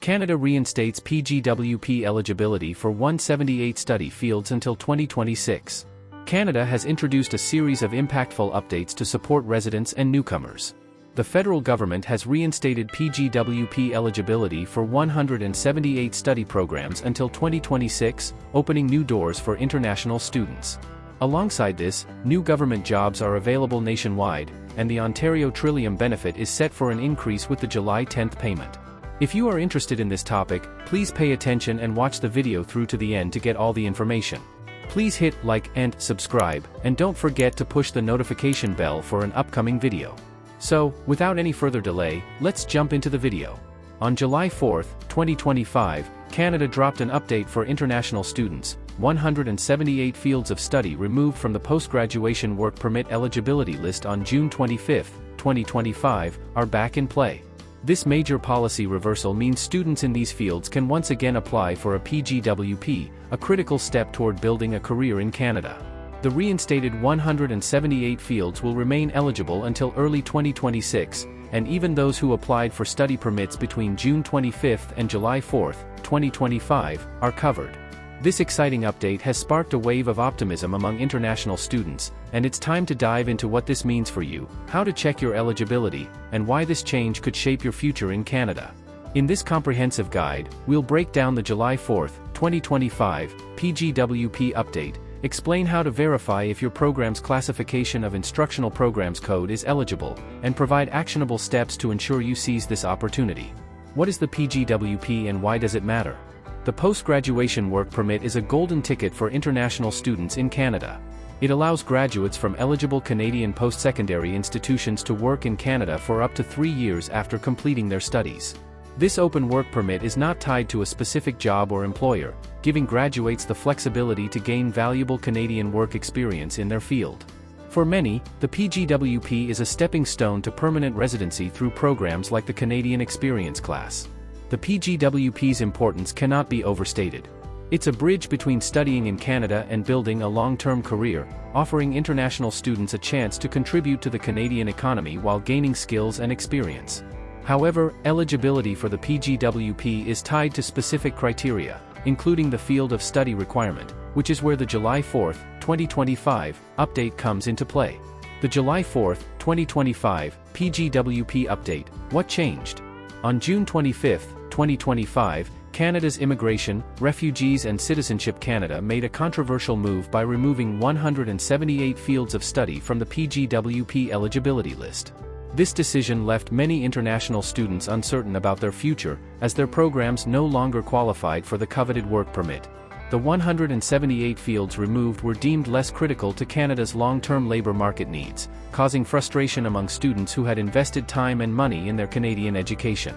Canada reinstates PGWP eligibility for 178 study fields until 2026. Canada has introduced a series of impactful updates to support residents and newcomers. The federal government has reinstated PGWP eligibility for 178 study programs until 2026, opening new doors for international students. Alongside this, new government jobs are available nationwide, and the Ontario Trillium benefit is set for an increase with the July 10th payment. If you are interested in this topic, please pay attention and watch the video through to the end to get all the information. Please hit like and subscribe, and don't forget to push the notification bell for an upcoming video. So, without any further delay, let's jump into the video. On July 4, 2025, Canada dropped an update for international students. 178 fields of study removed from the post-graduation work permit eligibility list on June 25, 2025, are back in play. This major policy reversal means students in these fields can once again apply for a PGWP, a critical step toward building a career in Canada. The reinstated 178 fields will remain eligible until early 2026, and even those who applied for study permits between June 25 and July 4, 2025, are covered. This exciting update has sparked a wave of optimism among international students, and it's time to dive into what this means for you, how to check your eligibility, and why this change could shape your future in Canada. In this comprehensive guide, we'll break down the July 4, 2025, PGWP update, explain how to verify if your program's classification of instructional programs code is eligible, and provide actionable steps to ensure you seize this opportunity. What is the PGWP and why does it matter? The post-graduation work permit is a golden ticket for international students in Canada. It allows graduates from eligible Canadian post-secondary institutions to work in Canada for up to 3 years after completing their studies. This open work permit is not tied to a specific job or employer, giving graduates the flexibility to gain valuable Canadian work experience in their field. For many, the PGWP is a stepping stone to permanent residency through programs like the Canadian Experience Class. The PGWP's importance cannot be overstated. It's a bridge between studying in Canada and building a long-term career, offering international students a chance to contribute to the Canadian economy while gaining skills and experience. However, eligibility for the PGWP is tied to specific criteria, including the field of study requirement, which is where the July 4, 2025, update comes into play. The July 4, 2025, PGWP update, what changed? On June 25, 2025, Canada's Immigration, Refugees and Citizenship Canada made a controversial move by removing 178 fields of study from the PGWP eligibility list. This decision left many international students uncertain about their future, as their programs no longer qualified for the coveted work permit. The 178 fields removed were deemed less critical to Canada's long-term labor market needs, causing frustration among students who had invested time and money in their Canadian education.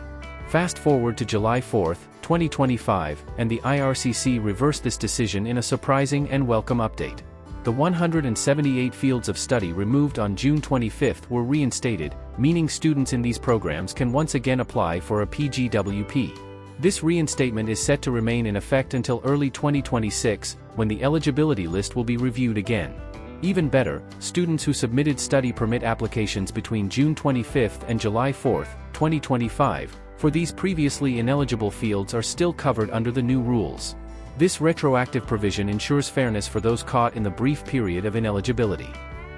Fast forward to July 4, 2025, and the IRCC reversed this decision in a surprising and welcome update. The 178 fields of study removed on June 25 were reinstated, meaning students in these programs can once again apply for a PGWP. This reinstatement is set to remain in effect until early 2026, when the eligibility list will be reviewed again. Even better, students who submitted study permit applications between June 25 and July 4, 2025, for these previously ineligible fields are still covered under the new rules. This retroactive provision ensures fairness for those caught in the brief period of ineligibility.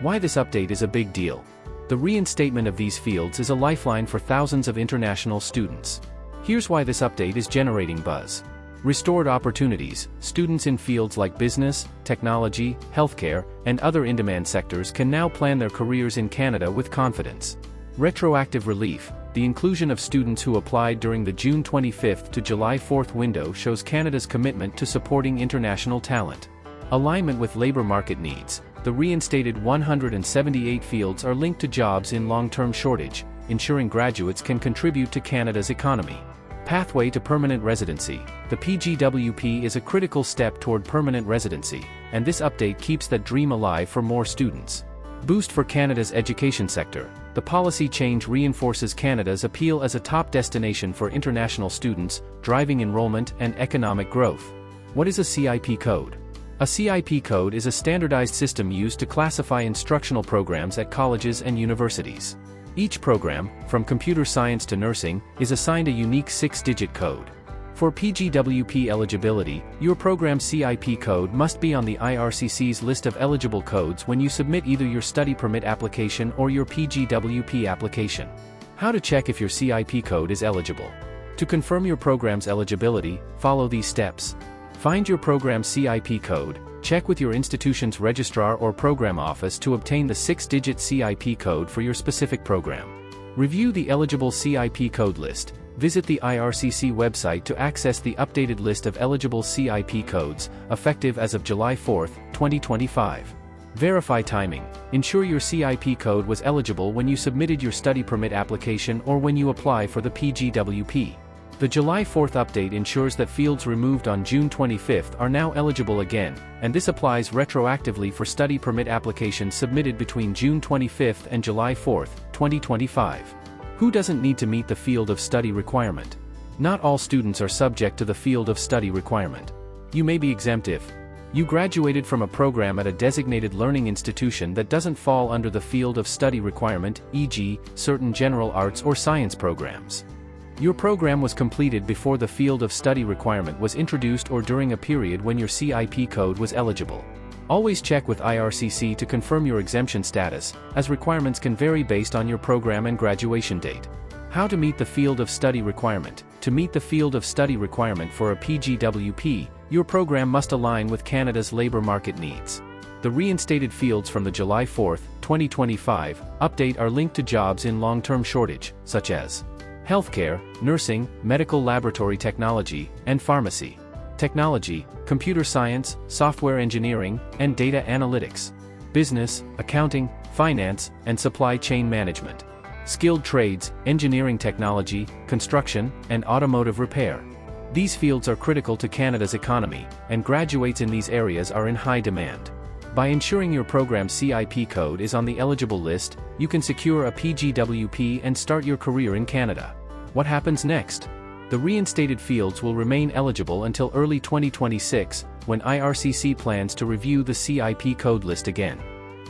Why this update is a big deal? The reinstatement of these fields is a lifeline for thousands of international students. Here's why this update is generating buzz. Restored opportunities. Students in fields like business, technology, healthcare, and other in-demand sectors can now plan their careers in Canada with confidence. Retroactive relief. The inclusion of students who applied during the June 25 to July 4 window shows Canada's commitment to supporting international talent. Alignment with labor market needs. The reinstated 178 fields are linked to jobs in long-term shortage, ensuring graduates can contribute to Canada's economy. Pathway to permanent residency. The PGWP is a critical step toward permanent residency, and this update keeps that dream alive for more students. Boost for Canada's education sector. The policy change reinforces Canada's appeal as a top destination for international students, driving enrollment and economic growth. What is a CIP code? A CIP code is a standardized system used to classify instructional programs at colleges and universities. Each program, from computer science to nursing, is assigned a unique 6-digit code. For PGWP eligibility, your program's CIP code must be on the IRCC's list of eligible codes when you submit either your study permit application or your PGWP application. How to check if your CIP code is eligible. To confirm your program's eligibility, follow these steps. Find your program's CIP code, check with your institution's registrar or program office to obtain the 6-digit CIP code for your specific program. Review the eligible CIP code list. Visit the IRCC website to access the updated list of eligible CIP codes, effective as of July 4, 2025. Verify timing. Ensure your CIP code was eligible when you submitted your study permit application or when you apply for the PGWP. The July 4 update ensures that fields removed on June 25 are now eligible again, and this applies retroactively for study permit applications submitted between June 25 and July 4, 2025. Who doesn't need to meet the field of study requirement? Not all students are subject to the field of study requirement. You may be exempt if you graduated from a program at a designated learning institution that doesn't fall under the field of study requirement, e.g., certain general arts or science programs. Your program was completed before the field of study requirement was introduced or during a period when your CIP code was eligible. Always check with IRCC to confirm your exemption status, as requirements can vary based on your program and graduation date. How to meet the field of study requirement. To meet the field of study requirement for a PGWP, your program must align with Canada's labour market needs. The reinstated fields from the July 4, 2025, update are linked to jobs in long-term shortage, such as healthcare, nursing, medical laboratory technology, and pharmacy. Technology, computer science, software engineering, and data analytics. Business, accounting, finance, and supply chain management. Skilled trades, engineering technology, construction, and automotive repair. These fields are critical to Canada's economy, and graduates in these areas are in high demand. By ensuring your program's CIP code is on the eligible list, you can secure a PGWP and start your career in Canada. What happens next? The reinstated fields will remain eligible until early 2026, when IRCC plans to review the CIP code list again.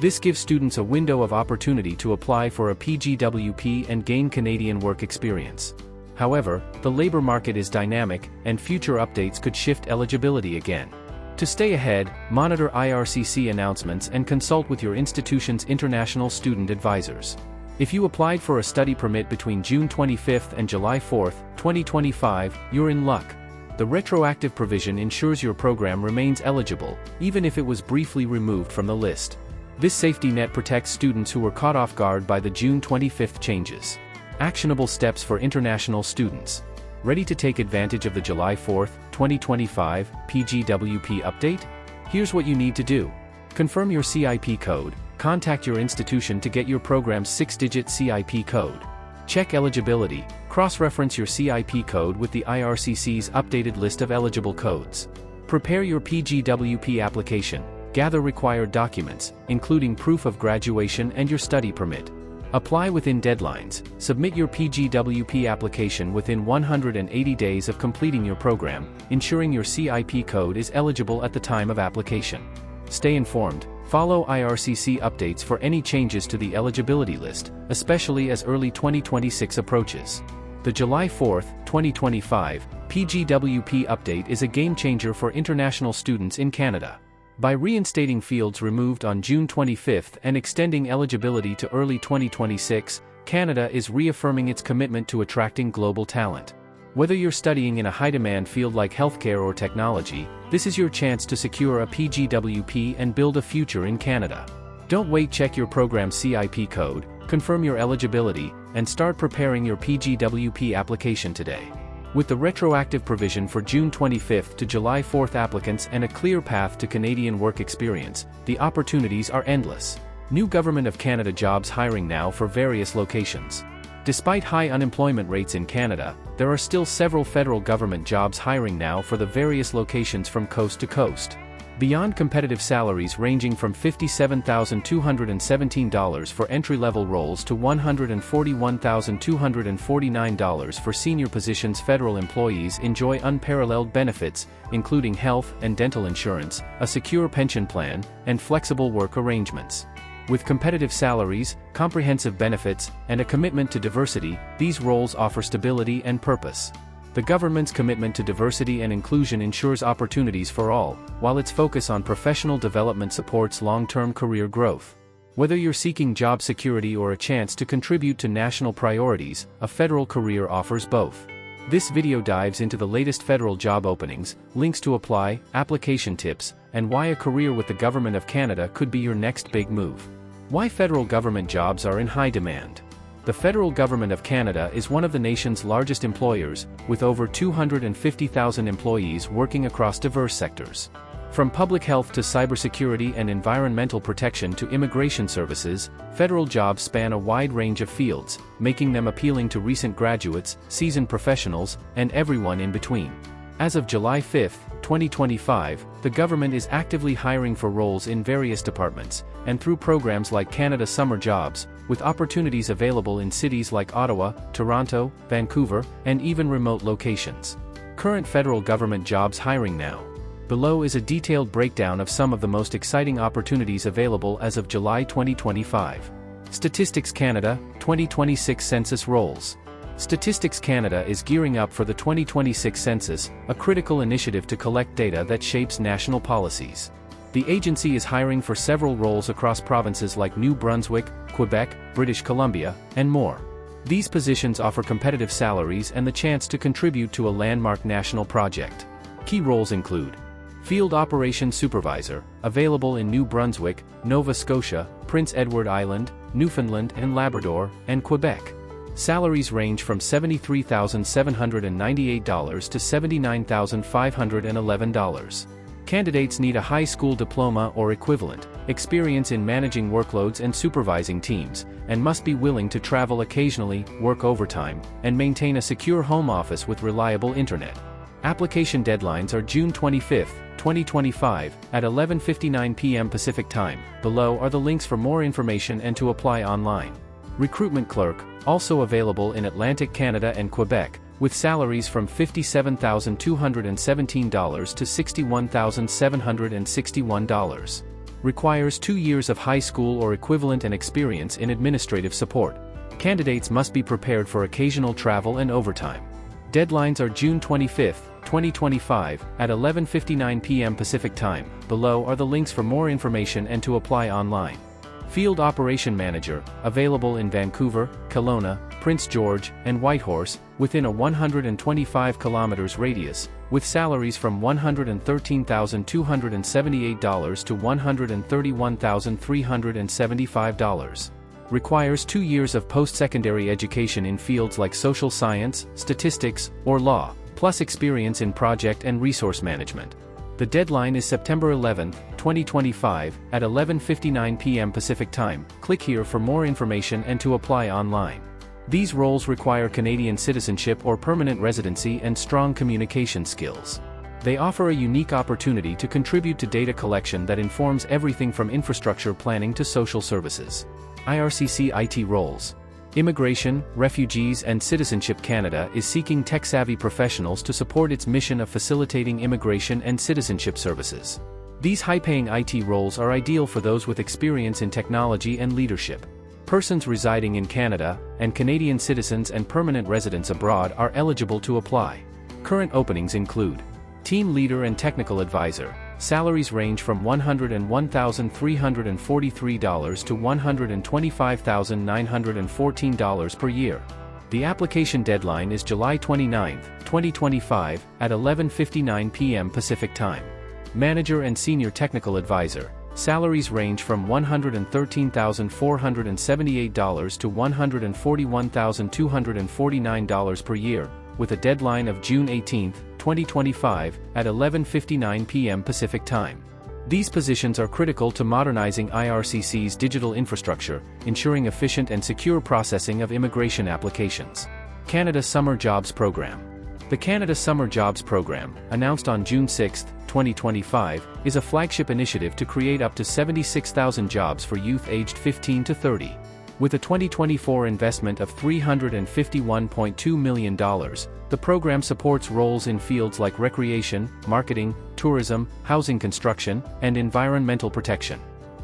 This gives students a window of opportunity to apply for a PGWP and gain Canadian work experience. However, the labor market is dynamic, and future updates could shift eligibility again. To stay ahead, monitor IRCC announcements and consult with your institution's international student advisors. If you applied for a study permit between June 25 and July 4, 2025, you're in luck. The retroactive provision ensures your program remains eligible, even if it was briefly removed from the list. This safety net protects students who were caught off guard by the June 25 changes. Actionable steps for international students. Ready to take advantage of the July 4, 2025, PGWP update? Here's what you need to do. Confirm your CIP code. Contact your institution to get your program's 6-digit CIP code. Check eligibility. Cross-reference your CIP code with the IRCC's updated list of eligible codes. Prepare your PGWP application. Gather required documents, including proof of graduation and your study permit. Apply within deadlines. Submit your PGWP application within 180 days of completing your program, ensuring your CIP code is eligible at the time of application. Stay informed. Follow IRCC updates for any changes to the eligibility list, especially as early 2026 approaches. The July 4, 2025, PGWP update is a game-changer for international students in Canada. By reinstating fields removed on June 25 and extending eligibility to early 2026, Canada is reaffirming its commitment to attracting global talent. Whether you're studying in a high-demand field like healthcare or technology, this is your chance to secure a PGWP and build a future in Canada. Don't wait, check your program's CIP code, confirm your eligibility, and start preparing your PGWP application today. With the retroactive provision for June 25 to July 4 applicants and a clear path to Canadian work experience, the opportunities are endless. New Government of Canada jobs hiring now for various locations. Despite high unemployment rates in Canada, there are still several federal government jobs hiring now for the various locations from coast to coast. Beyond competitive salaries ranging from $57,217 for entry-level roles to $141,249 for senior positions, federal employees enjoy unparalleled benefits, including health and dental insurance, a secure pension plan, and flexible work arrangements. With competitive salaries, comprehensive benefits, and a commitment to diversity, these roles offer stability and purpose. The government's commitment to diversity and inclusion ensures opportunities for all, while its focus on professional development supports long-term career growth. Whether you're seeking job security or a chance to contribute to national priorities, a federal career offers both. This video dives into the latest federal job openings, links to apply, application tips, and why a career with the Government of Canada could be your next big move. Why federal government jobs are in high demand. The federal government of Canada is one of the nation's largest employers, with over 250,000 employees working across diverse sectors. From public health to cybersecurity and environmental protection to immigration services, federal jobs span a wide range of fields, making them appealing to recent graduates, seasoned professionals, and everyone in between. As of July 5, 2025, the government is actively hiring for roles in various departments, and through programs like Canada Summer Jobs, with opportunities available in cities like Ottawa, Toronto, Vancouver, and even remote locations. Current federal government jobs hiring now. Below is a detailed breakdown of some of the most exciting opportunities available as of July 2025. Statistics Canada, 2026 Census Roles. Statistics Canada is gearing up for the 2026 census, a critical initiative to collect data that shapes national policies. The agency is hiring for several roles across provinces like New Brunswick, Quebec, British Columbia, and more. These positions offer competitive salaries and the chance to contribute to a landmark national project. Key roles include Field Operations Supervisor, available in New Brunswick, Nova Scotia, Prince Edward Island, Newfoundland and Labrador, and Quebec. Salaries range from $73,798 to $79,511. Candidates need a high school diploma or equivalent, experience in managing workloads and supervising teams, and must be willing to travel occasionally, work overtime, and maintain a secure home office with reliable internet. Application deadlines are June 25, 2025, at 11:59 p.m. Pacific Time. Below are the links for more information and to apply online. Recruitment Clerk, also available in Atlantic Canada and Quebec, with salaries from $57,217 to $61,761. Requires 2 years of high school or equivalent and experience in administrative support. Candidates must be prepared for occasional travel and overtime. Deadlines are June 25, 2025, at 11:59 p.m. Pacific Time. Below are the links for more information and to apply online. Field Operation Manager, available in Vancouver, Kelowna, Prince George, and Whitehorse, within a 125 km radius, with salaries from $113,278 to $131,375. Requires 2 years of post-secondary education in fields like social science, statistics, or law, plus experience in project and resource management. The deadline is September 11, 2025, at 11:59 p.m. Pacific Time. Click here for more information and to apply online. These roles require Canadian citizenship or permanent residency and strong communication skills. They offer a unique opportunity to contribute to data collection that informs everything from infrastructure planning to social services. IRCC IT roles. Immigration, Refugees and Citizenship Canada is seeking tech-savvy professionals to support its mission of facilitating immigration and citizenship services. These high-paying IT roles are ideal for those with experience in technology and leadership. Persons residing in Canada, and Canadian citizens and permanent residents abroad are eligible to apply. Current openings include Team Leader and Technical Advisor. Salaries range from $101,343 to $125,914 per year. The application deadline is July 29, 2025, at 11:59 p.m. Pacific Time. Manager and Senior Technical Advisor. Salaries range from $113,478 to $141,249 per year, with a deadline of June 18, 2025, at 11:59 p.m. Pacific Time. These positions are critical to modernizing IRCC's digital infrastructure, ensuring efficient and secure processing of immigration applications. Canada Summer Jobs Program. The Canada Summer Jobs Program, announced on June 6, 2025, is a flagship initiative to create up to 76,000 jobs for youth aged 15 to 30. With a 2024 investment of $351.2 million, the program supports roles in fields like recreation, marketing, tourism, housing construction, and environmental protection.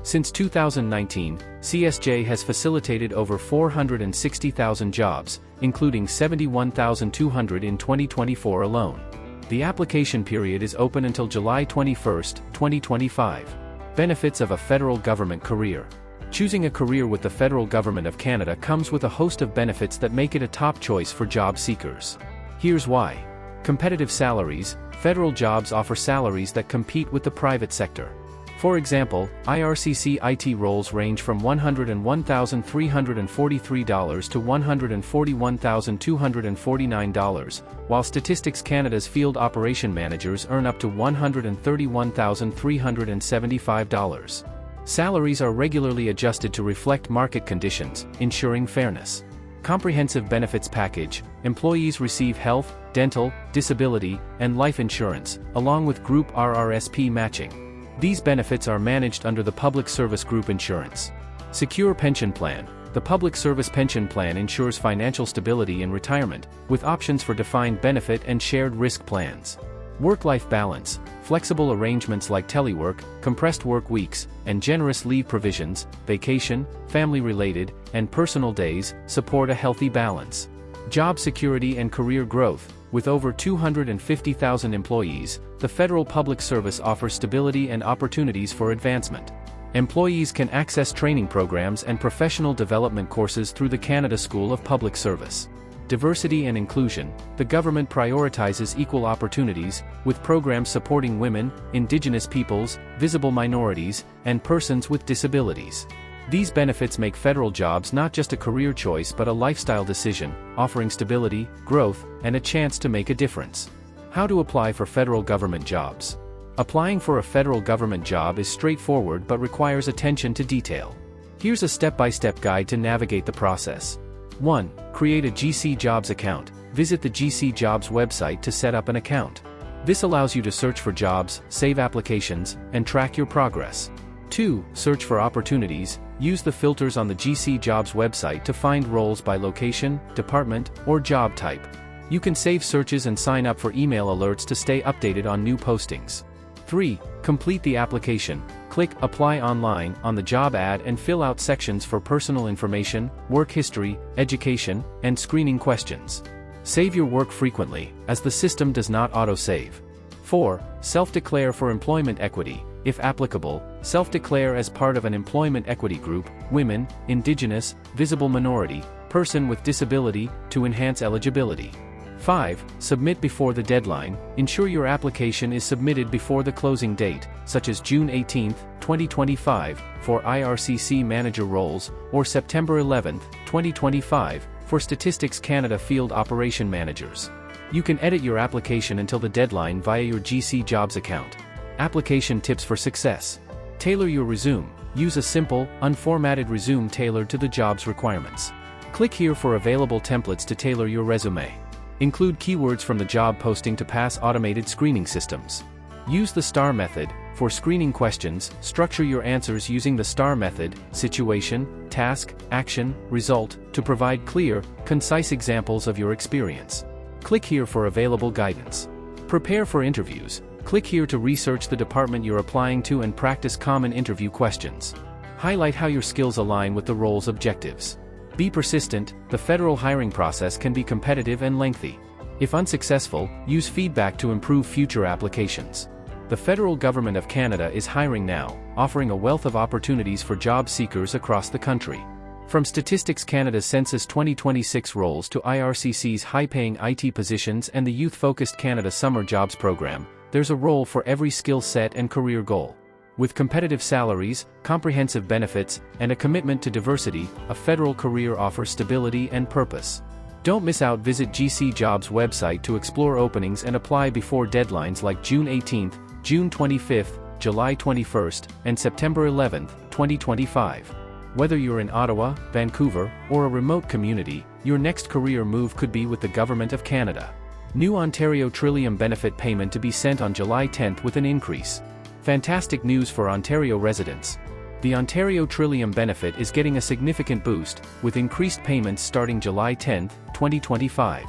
Since 2019, CSJ has facilitated over 460,000 jobs, including 71,200 in 2024 alone. The application period is open until July 21, 2025. Benefits of a federal government career. Choosing a career with the federal government of Canada comes with a host of benefits that make it a top choice for job seekers. Here's why. Competitive salaries. Federal jobs offer salaries that compete with the private sector. For example, IRCC IT roles range from $101,343 to $141,249, while Statistics Canada's field operation managers earn up to $131,375. Salaries are regularly adjusted to reflect market conditions, ensuring fairness. Comprehensive benefits package. Employees receive health, dental, disability, and life insurance, along with group RRSP matching. These benefits are managed under the Public Service Group Insurance. Secure pension plan. The Public Service Pension Plan ensures financial stability in retirement, with options for defined benefit and shared risk plans. Work-life balance. Flexible arrangements like telework, compressed work weeks, and generous leave provisions, vacation, family-related, and personal days, support a healthy balance. Job security and career growth. With over 250,000 employees, the Federal Public Service offers stability and opportunities for advancement. Employees can access training programs and professional development courses through the Canada School of Public Service. Diversity and inclusion. The government prioritizes equal opportunities, with programs supporting women, Indigenous peoples, visible minorities, and persons with disabilities. These benefits make federal jobs not just a career choice but a lifestyle decision, offering stability, growth, and a chance to make a difference. How to apply for federal government jobs. Applying for a federal government job is straightforward but requires attention to detail. Here's a step-by-step guide to navigate the process. 1. Create a GC Jobs account. Visit the GC Jobs website to set up an account. This allows you to search for jobs, save applications, and track your progress. 2. Search for opportunities. Use the filters on the GC Jobs website to find roles by location, department, or job type. You can save searches and sign up for email alerts to stay updated on new postings. 3. Complete the application. Click Apply Online on the job ad and fill out sections for personal information, work history, education, and screening questions. Save your work frequently, as the system does not auto-save. 4. Self-declare for employment equity. If applicable, self-declare as part of an employment equity group, women, Indigenous, visible minority, person with disability, to enhance eligibility. 5. Submit before the deadline. Ensure your application is submitted before the closing date, such as June 18, 2025, for IRCC manager roles, or September 11, 2025, for Statistics Canada field operation managers. You can edit your application until the deadline via your GC Jobs account. Application tips for success. Tailor your resume. Use a simple, unformatted resume tailored to the job's requirements. Click here for available templates to tailor your resume. Include keywords from the job posting to pass automated screening systems. Use the STAR method. For screening questions, structure your answers using the STAR method, situation, task, action, result, to provide clear, concise examples of your experience. Click here for available guidance. Prepare for interviews. Click here to research the department you're applying to and practice common interview questions. Highlight how your skills align with the role's objectives. Be persistent. The federal hiring process can be competitive and lengthy. If unsuccessful, use feedback to improve future applications. The federal government of Canada is hiring now, offering a wealth of opportunities for job seekers across the country. From Statistics Canada's Census 2026 roles to IRCC's high-paying IT positions and the Youth-Focused Canada Summer Jobs Program, there's a role for every skill set and career goal. With competitive salaries, comprehensive benefits, and a commitment to diversity, a federal career offers stability and purpose. Don't miss out. Visit GC Jobs website to explore openings and apply before deadlines like June 18, June 25, July 21, and September 11, 2025. Whether you're in Ottawa, Vancouver, or a remote community, your next career move could be with the Government of Canada. New Ontario Trillium benefit payment to be sent on July 10 with an increase. Fantastic news for Ontario residents. The Ontario Trillium benefit is getting a significant boost, with increased payments starting July 10, 2025.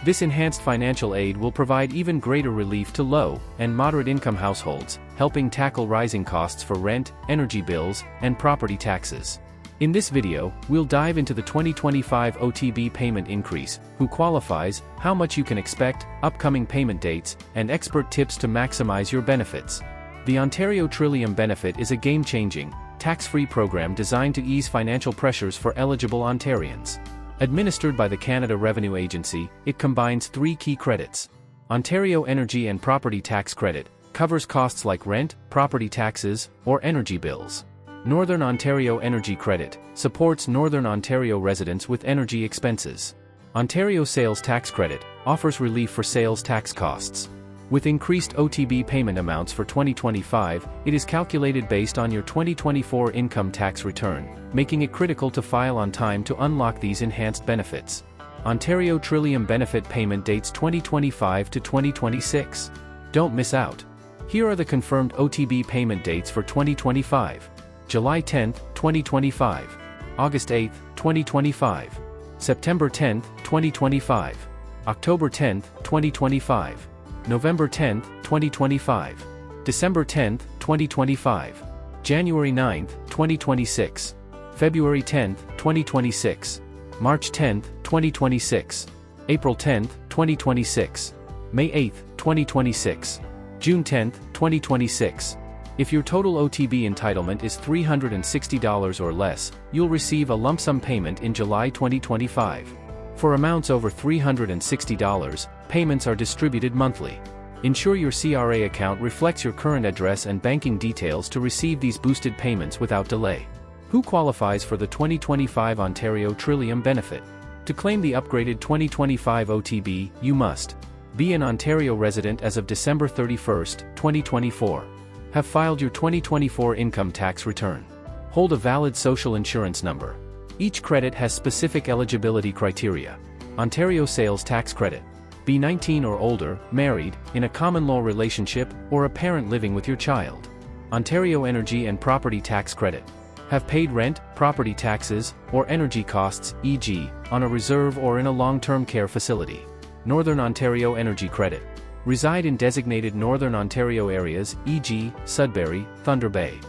This enhanced financial aid will provide even greater relief to low and moderate income households, helping tackle rising costs for rent, energy bills, and property taxes. In this video, we'll dive into the 2025 OTB payment increase, who qualifies, how much you can expect, upcoming payment dates, and expert tips to maximize your benefits. The Ontario Trillium benefit is a game-changing, tax-free program designed to ease financial pressures for eligible Ontarians. Administered by the Canada Revenue Agency, it combines three key credits. Ontario Energy and Property Tax Credit covers costs like rent, property taxes, or energy bills. Northern Ontario Energy Credit supports Northern Ontario residents with energy expenses. Ontario Sales Tax Credit offers relief for sales tax costs. With increased OTB payment amounts for 2025, it is calculated based on your 2024 income tax return, making it critical to file on time to unlock these enhanced benefits. Ontario Trillium benefit payment dates 2025 to 2026. Don't miss out. Here are the confirmed OTB payment dates for 2025. July 10, 2025. August 8, 2025. September 10, 2025. October 10, 2025. November 10, 2025. December 10, 2025. January 9, 2026. February 10, 2026. March 10, 2026. April 10, 2026. May 8, 2026. June 10, 2026. If your total OTB entitlement is $360 or less, you'll receive a lump sum payment in July 2025. For amounts over $360, payments are distributed monthly. Ensure your CRA account reflects your current address and banking details to receive these boosted payments without delay. Who qualifies for the 2025 Ontario Trillium benefit? To claim the upgraded 2025 OTB, you must be an Ontario resident as of December 31, 2024. Have filed your 2024 income tax return. Hold a valid social insurance number. Each credit has specific eligibility criteria. Ontario Sales Tax Credit. Be 19 or older, married, in a common law relationship, or a parent living with your child. Ontario Energy and Property Tax Credit. Have paid rent, property taxes, or energy costs, e.g., on a reserve or in a long-term care facility. Northern Ontario Energy Credit. Reside in designated Northern Ontario areas, e.g., Sudbury, Thunder Bay.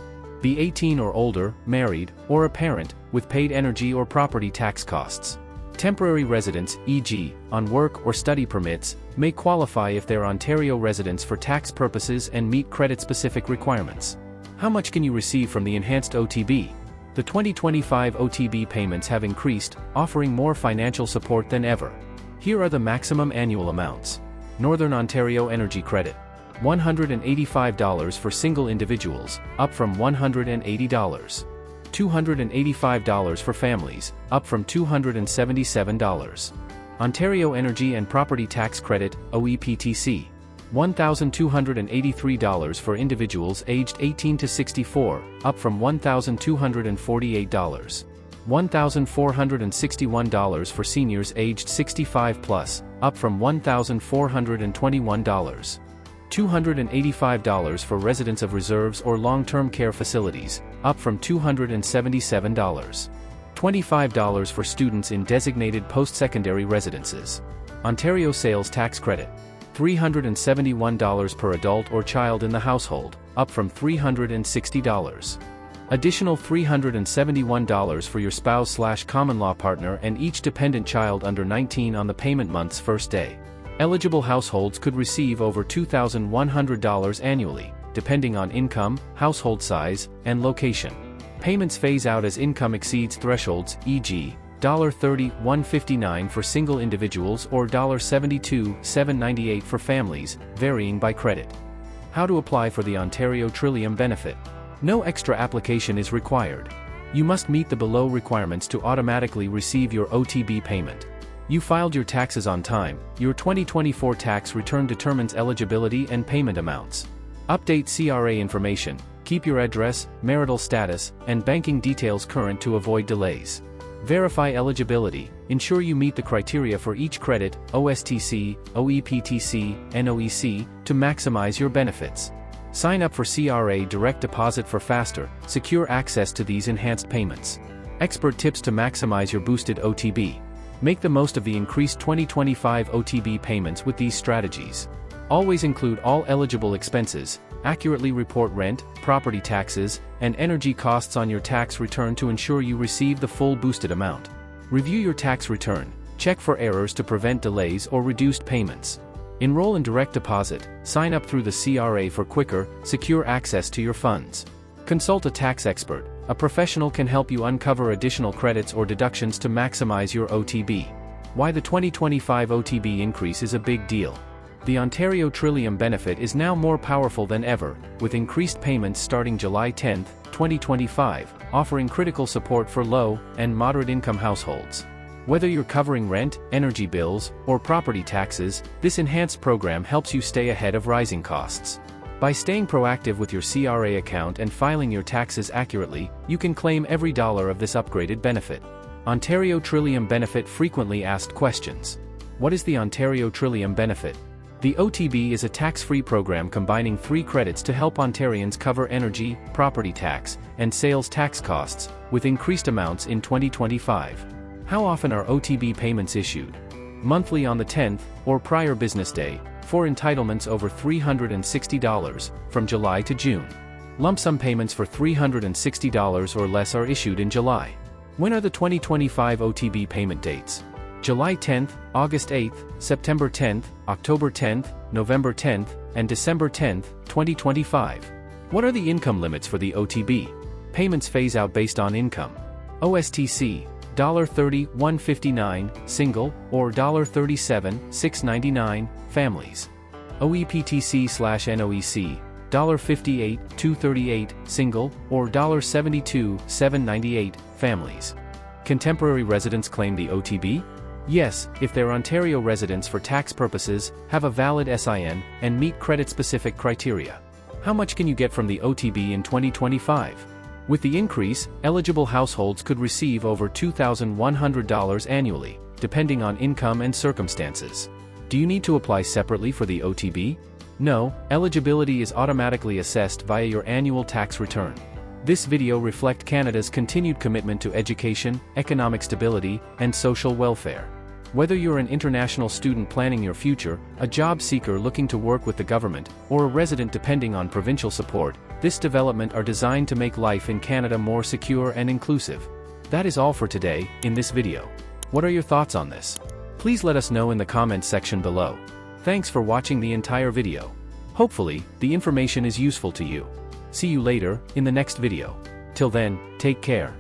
Be 18 or older, married, or a parent, with paid energy or property tax costs. Temporary residents, e.g., on work or study permits, may qualify if they're Ontario residents for tax purposes and meet credit-specific requirements. How much can you receive from the enhanced OTB? The 2025 OTB payments have increased, offering more financial support than ever. Here are the maximum annual amounts. Northern Ontario Energy Credit. $185 for single individuals, up from $180. $285 for families, up from $277. Ontario Energy and Property Tax Credit, OEPTC. $1,283 for individuals aged 18 to 64, up from $1,248. $1,461 for seniors aged 65 plus, up from $1,421. $285 for residents of reserves or long-term care facilities, up from $277. $25 for students in designated post-secondary residences. Ontario Sales Tax Credit. $371 per adult or child in the household, up from $360. Additional $371 for your spouse/common-law partner and each dependent child under 19 on the payment month's first day. Eligible households could receive over $2,100 annually, depending on income, household size, and location. Payments phase out as income exceeds thresholds, e.g., $30,159 for single individuals or $72,798 for families, varying by credit. How to apply for the Ontario Trillium benefit. No extra application is required. You must meet the below requirements to automatically receive your OTB payment. You filed your taxes on time. Your 2024 tax return determines eligibility and payment amounts. Update CRA information. Keep your address, marital status, and banking details current to avoid delays. Verify eligibility. Ensure you meet the criteria for each credit, OSTC, OEPTC, NOEC, to maximize your benefits. Sign up for CRA direct deposit for faster, secure access to these enhanced payments. Expert tips to maximize your boosted OTB. Make the most of the increased 2025 OTB payments with these strategies. Always include all eligible expenses, accurately report rent, property taxes, and energy costs on your tax return to ensure you receive the full boosted amount. Review your tax return, check for errors to prevent delays or reduced payments. Enroll in direct deposit, sign up through the CRA for quicker, secure access to your funds. Consult a tax expert. A professional can help you uncover additional credits or deductions to maximize your OTB. Why the 2025 OTB increase is a big deal. The Ontario Trillium benefit is now more powerful than ever, with increased payments starting July 10, 2025, offering critical support for low and moderate-income households. Whether you're covering rent, energy bills, or property taxes, this enhanced program helps you stay ahead of rising costs. By staying proactive with your CRA account and filing your taxes accurately, you can claim every dollar of this upgraded benefit. Ontario Trillium Benefit. Frequently asked questions. What is the Ontario Trillium Benefit? The OTB is a tax-free program combining 3 credits to help Ontarians cover energy, property tax, and sales tax costs, with increased amounts in 2025. How often are OTB payments issued? Monthly on the 10th, or prior business day, for entitlements over $360, from July to June. Lump sum payments for $360 or less are issued in July. When are the 2025 OTB payment dates? July 10th, August 8th, September 10th, October 10th, November 10th, and December 10th, 2025. What are the income limits for the OTB? Payments phase out based on income. OSTC, $30, $159, single, or $37, $699, families. OEPTC/NOEC, $58, $238, single, or $72, $798, families. Contemporary residents claim the OTB? Yes, if they're Ontario residents for tax purposes, have a valid SIN, and meet credit-specific criteria. How much can you get from the OTB in 2025? With the increase, eligible households could receive over $2,100 annually, depending on income and circumstances. Do you need to apply separately for the OTB? No, eligibility is automatically assessed via your annual tax return. This video reflects Canada's continued commitment to education, economic stability, and social welfare. Whether you're an international student planning your future, a job seeker looking to work with the government, or a resident depending on provincial support, this development are designed to make life in Canada more secure and inclusive. That is all for today, in this video. What are your thoughts on this? Please let us know in the comments section below. Thanks for watching the entire video. Hopefully, the information is useful to you. See you later, in the next video. Till then, take care.